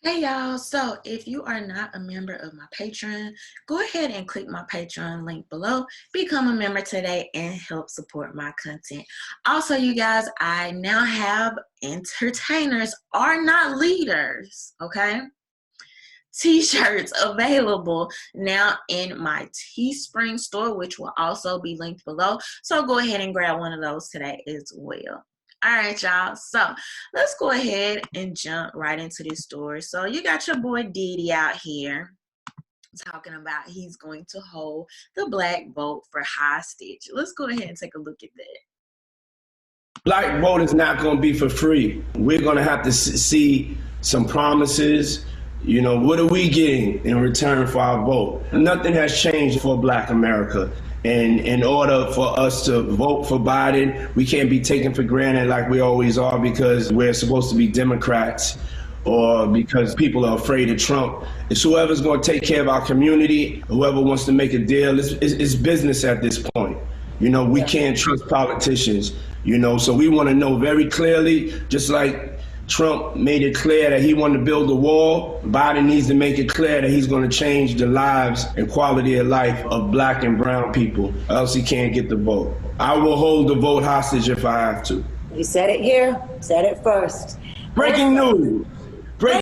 Hey y'all, so if you are not a member of my Patreon, go ahead and click my Patreon link below, become a member today and help support my content. Also, you guys, I now have entertainers are not leaders, okay? T-shirts available now in my Teespring store, which will also be linked below. So go ahead and grab one of those today as well. All right, y'all. So let's go ahead and jump right into this story. So you got your boy Diddy out here talking about he's going to hold the black vote for hostage. Let's go ahead and take a look at that. Black vote is not going to be for free. We're going to have to see some promises. You know, what are we getting in return for our vote? Nothing has changed for Black America. And in order for us to vote for Biden, we can't be taken for granted like we always are because we're supposed to be Democrats or because people are afraid of Trump. It's whoever's going to take care of our community, whoever wants to make a deal. It's business at this point. You know, we can't trust politicians, so we want to know very clearly, just like Trump made it clear that he wanted to build a wall, Biden needs to make it clear that he's going to change the lives and quality of life of Black and brown people, or else he can't get the vote. I will hold the vote hostage if I have to. You said it here, said it first. Breaking news. All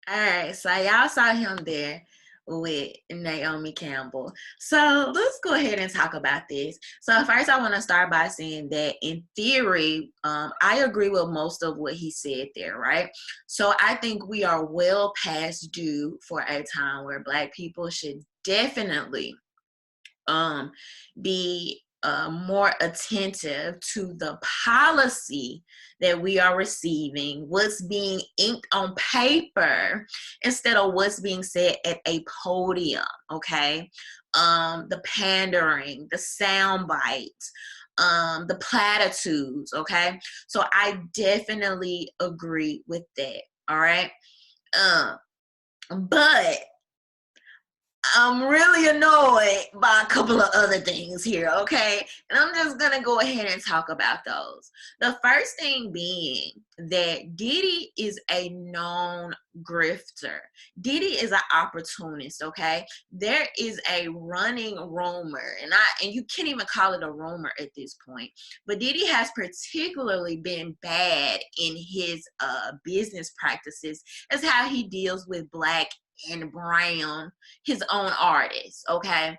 right, so y'all saw him there with Naomi Campbell. So let's go ahead and talk about this. So first I want to start by saying that in theory, I agree with most of what he said there, right? So I think we are well past due for a time where Black people should definitely be more attentive to the policy that we are receiving, what's being inked on paper instead of what's being said at a podium, okay? The pandering, the sound bites, the platitudes, okay? So I definitely agree with that, all right? But I'm really annoyed by a couple of other things here, okay? And I'm just going to go ahead and talk about those. The first thing being that Diddy is a known grifter. Diddy is an opportunist, okay? There is a running rumor, and you can't even call it a rumor at this point, but Diddy has particularly been bad in his business practices as how he deals with Black and brown, his own artists, okay?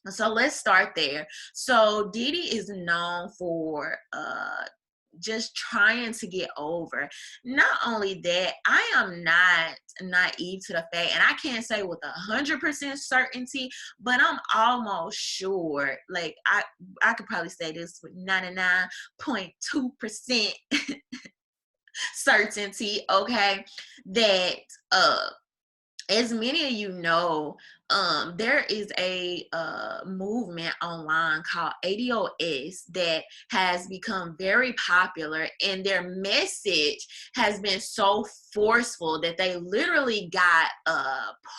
So let's start there. So Diddy is known for just trying to get over. Not only that, I am not naive to the fact, and I can't say with 100% certainty, but I'm almost sure, like I could probably say this with 99.2% certainty, okay, that as many of you know, there is a movement online called ADOS that has become very popular, and their message has been so forceful that they literally got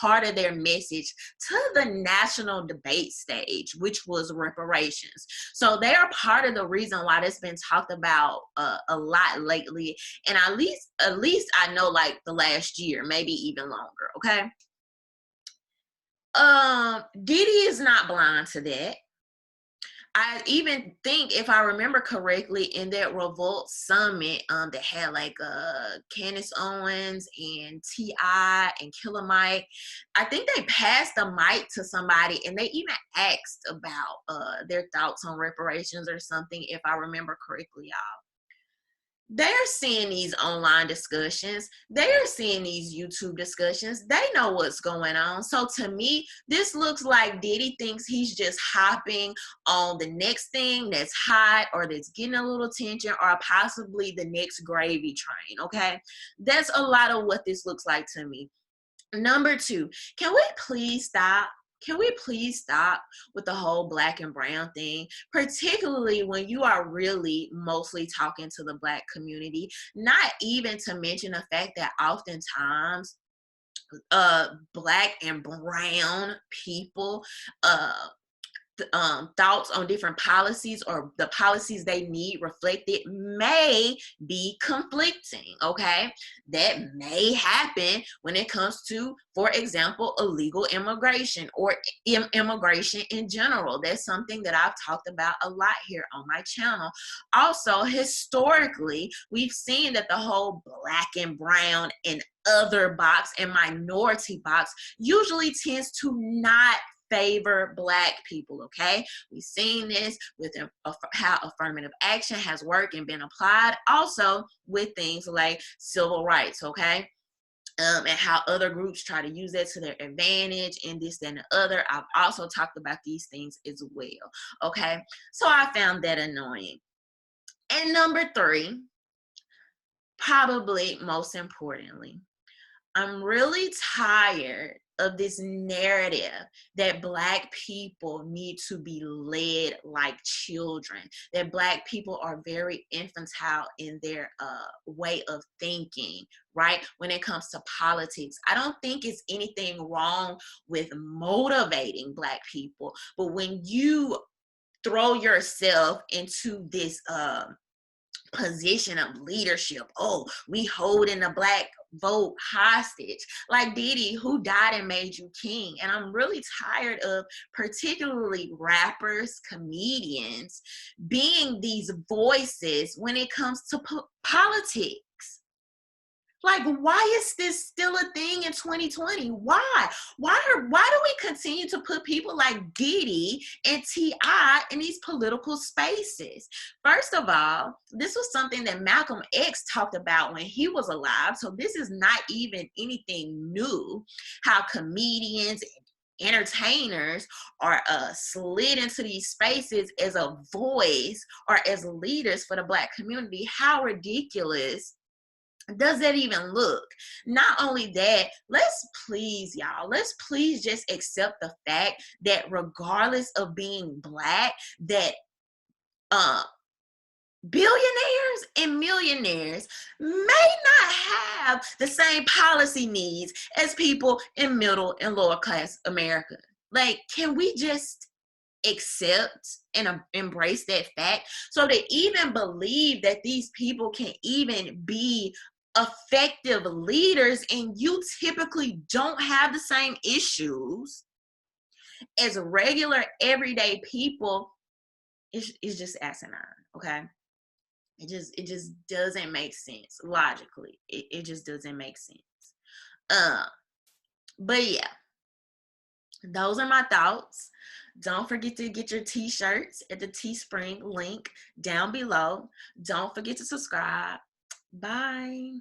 part of their message to the national debate stage, which was reparations. So they are part of the reason why this been talked about a lot lately, and at least I know like the last year, maybe even longer, okay? Diddy is not blind to that. I even think, if I remember correctly, in that Revolt Summit that had like Candace Owens and T.I. and Killer Mike, I think they passed the mic to somebody and they even asked about their thoughts on reparations or something, if I remember correctly, y'all. They're seeing these online discussions. They're seeing these YouTube discussions. They know what's going on. So to me, this looks like Diddy thinks he's just hopping on the next thing that's hot or that's getting a little attention, or possibly the next gravy train, okay? That's a lot of what this looks like to me. Number two, can we please stop? Can we please stop with the whole Black and brown thing, particularly when you are really mostly talking to the Black community? Not even to mention the fact that oftentimes Black and brown people thoughts on different policies or the policies they need reflected may be conflicting. Okay, that may happen when it comes to, for example, illegal immigration or immigration in general. That's something that I've talked about a lot here on my channel. Also, historically, we've seen that the whole black and brown and other box and minority box usually tends to not favor black people. Okay, we've seen this with how affirmative action has worked and been applied, also with things like civil rights. Okay, and how other groups try to use that to their advantage and this, that, and the other. I've also talked about these things as well. Okay, so I found that annoying. And number 3, probably most importantly, I'm really tired of this narrative that black people need to be led like children, that black people are very infantile in their way of thinking, right? When it comes to politics, I don't think it's anything wrong with motivating black people, but when you throw yourself into this position of leadership, oh, we holding the black vote hostage, like Diddy, who died and made you king. And I'm really tired of particularly rappers, comedians being these voices when it comes to politics. Like, why is this still a thing in 2020? Why do we continue to put people like Diddy and T.I. in these political spaces? First of all, this was something that Malcolm X talked about when he was alive, so this is not even anything new, how comedians and entertainers are slid into these spaces as a voice or as leaders for the black community. How ridiculous does that even look? Not only that, let's please just accept the fact that regardless of being black, that billionaires and millionaires may not have the same policy needs as people in middle and lower class America. Like, can we just accept and embrace that fact? So to even believe that these people can even be effective leaders and you typically don't have the same issues as regular everyday people, it's just asinine. Okay, it just doesn't make sense logically. It just doesn't make sense. But yeah, those are my thoughts. Don't forget to get your t-shirts at the Teespring link down below. Don't forget to subscribe. Bye.